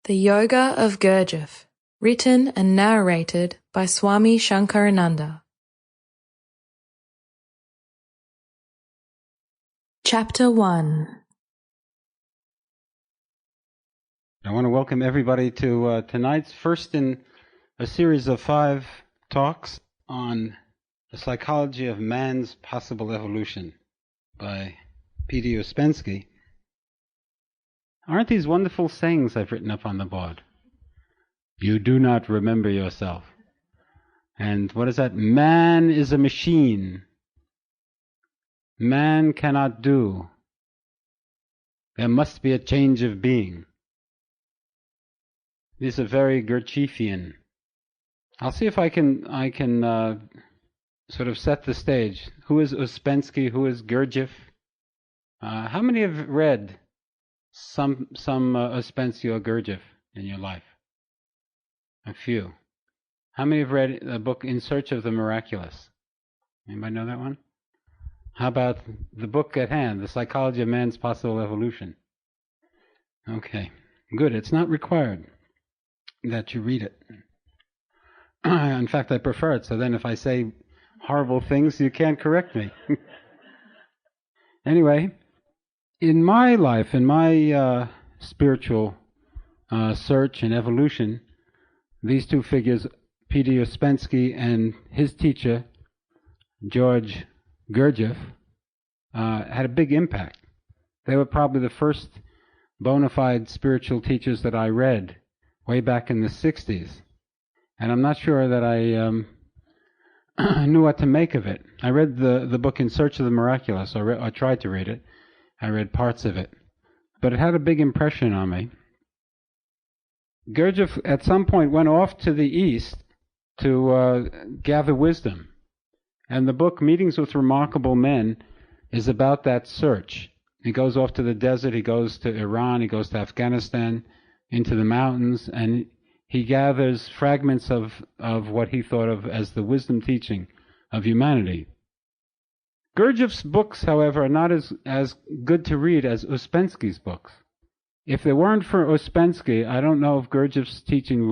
The Yoga of Gurdjieff, written and narrated by Swami Shankarananda. Chapter 1. I want to welcome everybody to tonight's first in a series of 5 talks on the psychology of man's possible evolution by P.D. Ouspensky. Aren't these wonderful sayings I've written up on the board? You do not remember yourself. And what is that? Man is a machine. Man cannot do. There must be a change of being. These are very Gurdjieffian. I'll see if I can sort of set the stage. Who is Ouspensky? Who is Gurdjieff? How many have read some Ouspensky or Gurdjieff in your life? A few. How many have read a book In Search of the Miraculous? Anybody know that one? How about the book at hand, The Psychology of Man's Possible Evolution? Okay, good. It's not required that you read it. In fact, I prefer it, so then if I say horrible things, you can't correct me. Anyway, in my life, in my spiritual search and evolution, these two figures, P.D. Ouspensky and his teacher, George Gurdjieff, had a big impact. They were probably the first bona fide spiritual teachers that I read way back in the 60s. And I'm not sure that I knew what to make of it. I read the book In Search of the Miraculous, or I tried to read it. I read parts of it. But it had a big impression on me. Gurdjieff at some point went off to the east to gather wisdom. And the book Meetings with Remarkable Men is about that search. He goes off to the desert, he goes to Iran, he goes to Afghanistan, into the mountains, and he gathers fragments of what he thought of as the wisdom teaching of humanity. Gurdjieff's books, however, are not as good to read as Ouspensky's books. If it weren't for Ouspensky, I don't know if Gurdjieff's teaching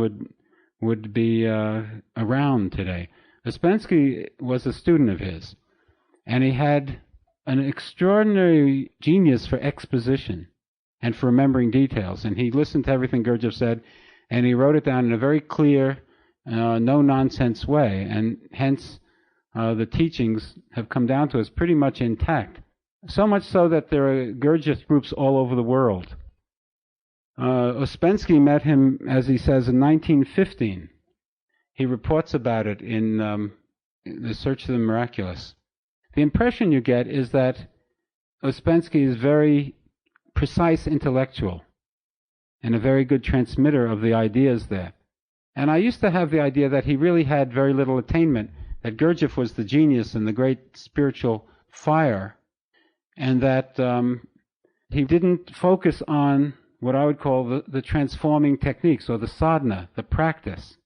would be around today. Ouspensky was a student of his, and he had an extraordinary genius for exposition and for remembering details. And he listened to everything Gurdjieff said, and he wrote it down in a very clear, no-nonsense way, and hence the teachings have come down to us pretty much intact. So much so that there are Gurdjieff groups all over the world. Ouspensky met him, as he says, in 1915. He reports about it in The Search of the Miraculous. The impression you get is that Ouspensky is very precise intellectual and a very good transmitter of the ideas there. And I used to have the idea that he really had very little attainment, that Gurdjieff was the genius and the great spiritual fire, and that he didn't focus on what I would call the transforming techniques, or the sadhana, the practice.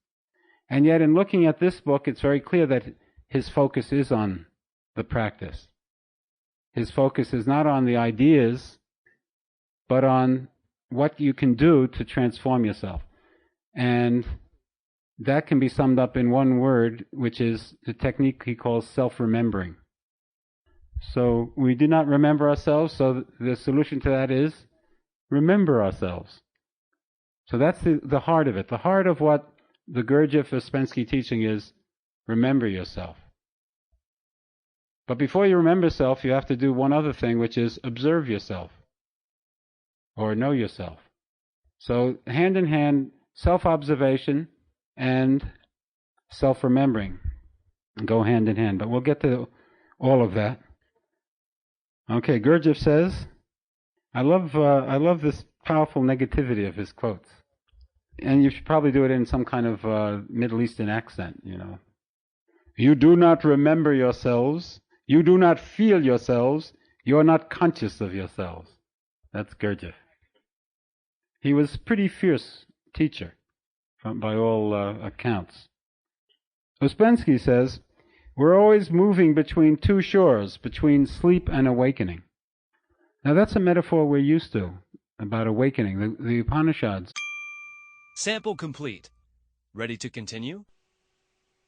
And yet in looking at this book, it's very clear that his focus is on the practice. His focus is not on the ideas, but on what you can do to transform yourself. And that can be summed up in one word, which is the technique he calls self-remembering. So we do not remember ourselves, so the solution to that is remember ourselves. So that's the heart of it. The heart of what the Gurdjieff-Ouspensky teaching is, remember yourself. But before you remember yourself, you have to do one other thing, which is observe yourself, or know yourself. So hand in hand, self-observation and self-remembering go hand in hand. But we'll get to all of that. Okay, Gurdjieff says, I love this powerful negativity of his quotes. And you should probably do it in some kind of Middle Eastern accent, you know. You do not remember yourselves. You do not feel yourselves. You are not conscious of yourselves. That's Gurdjieff. He was a pretty fierce teacher, by all accounts. Ouspensky says, we're always moving between two shores, between sleep and awakening. Now that's a metaphor we're used to, about awakening. The Upanishads Sample complete. Ready to continue?